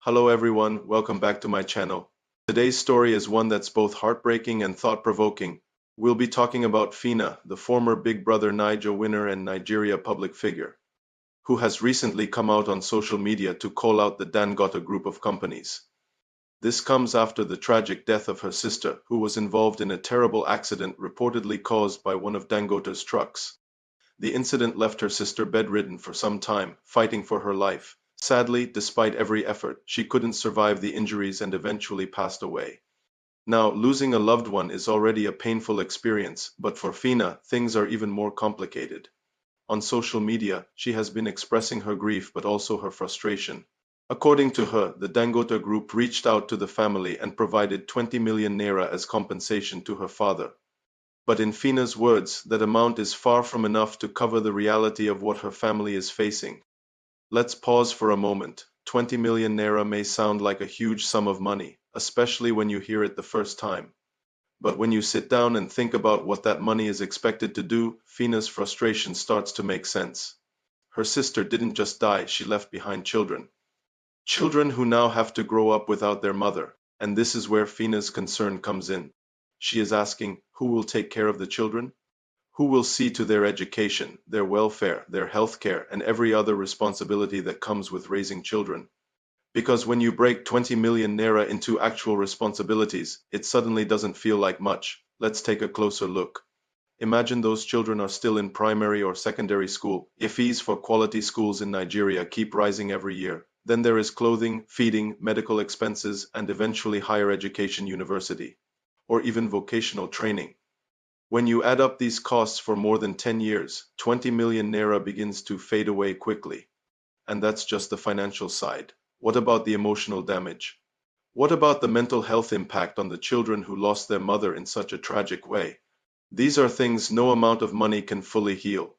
Hello everyone, welcome back to my channel. Today's story is one that's both heartbreaking and thought-provoking. We'll be talking about Phyna, the former Big Brother Naija winner and Nigeria public figure, who has recently come out on social media to call out the Dangote Group of companies. This comes after the tragic death of her sister, who was involved in a terrible accident reportedly caused by one of Dangote's trucks. The incident left her sister bedridden for some time, fighting for her life. Sadly, despite every effort, she couldn't survive the injuries and eventually passed away. Now, losing a loved one is already a painful experience, but for Phyna, things are even more complicated. On social media, she has been expressing her grief but also her frustration. According to her, the Dangote Group reached out to the family and provided 20 million naira as compensation to her father. But in Phyna's words, that amount is far from enough to cover the reality of what her family is facing. Let's pause for a moment. 20 million naira may sound like a huge sum of money, especially when you hear it the first time. But when you sit down and think about what that money is expected to do, Phyna's frustration starts to make sense. Her sister didn't just die, she left behind children. Children who now have to grow up without their mother. And this is where Phyna's concern comes in. She is asking, who will take care of the children? Who will see to their education, their welfare, their health care, and every other responsibility that comes with raising children? Because when you break 20 million naira into actual responsibilities, it suddenly doesn't feel like much. Let's take a closer look. Imagine those children are still in primary or secondary school. If fees for quality schools in Nigeria keep rising every year, then there is clothing, feeding, medical expenses, and eventually higher education, university, or even vocational training. When you add up these costs for more than 10 years, 20 million naira begins to fade away quickly. And that's just the financial side. What about the emotional damage? What about the mental health impact on the children who lost their mother in such a tragic way? These are things no amount of money can fully heal.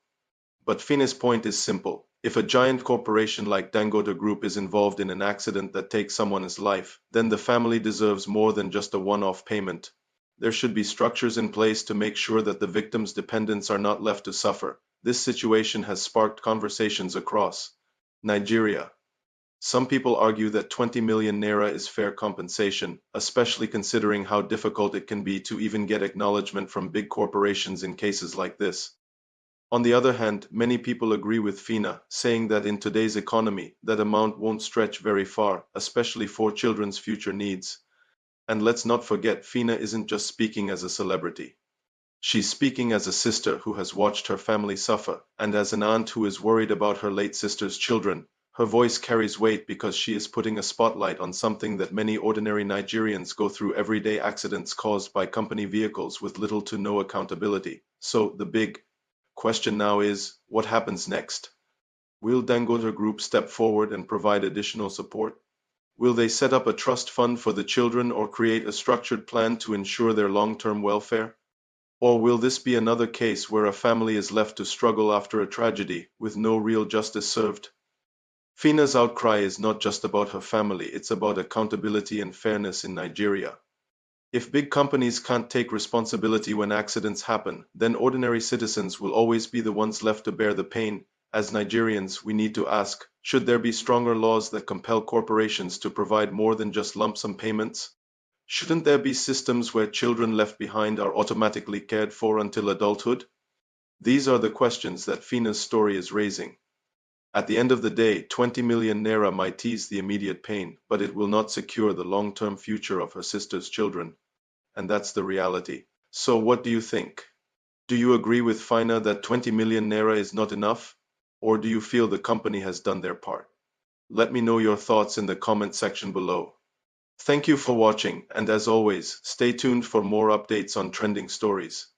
But Phyna's point is simple. If a giant corporation like Dangote Group is involved in an accident that takes someone's life, then the family deserves more than just a one-off payment. There should be structures in place to make sure that the victim's dependents are not left to suffer. This situation has sparked conversations across Nigeria. Some people argue that 20 million naira is fair compensation, especially considering how difficult it can be to even get acknowledgement from big corporations in cases like this. On the other hand, many people agree with Phyna, saying that in today's economy, that amount won't stretch very far, especially for children's future needs. And let's not forget, Phyna isn't just speaking as a celebrity. She's speaking as a sister who has watched her family suffer, and as an aunt who is worried about her late sister's children. Her voice carries weight because she is putting a spotlight on something that many ordinary Nigerians go through: everyday accidents caused by company vehicles with little to no accountability. So, the big question now is, what happens next? Will Dangote Group step forward and provide additional support? Will they set up a trust fund for the children or create a structured plan to ensure their long-term welfare? Or will this be another case where a family is left to struggle after a tragedy, with no real justice served? Phyna's outcry is not just about her family, it's about accountability and fairness in Nigeria. If big companies can't take responsibility when accidents happen, then ordinary citizens will always be the ones left to bear the pain. As Nigerians, we need to ask, should there be stronger laws that compel corporations to provide more than just lump sum payments? Shouldn't there be systems where children left behind are automatically cared for until adulthood? These are the questions that Phyna's story is raising. At the end of the day, 20 million naira might ease the immediate pain, but it will not secure the long-term future of her sister's children. And that's the reality. So what do you think? Do you agree with Phyna that 20 million naira is not enough? Or do you feel the company has done their part? Let me know your thoughts in the comment section below. Thank you for watching, and as always, stay tuned for more updates on trending stories.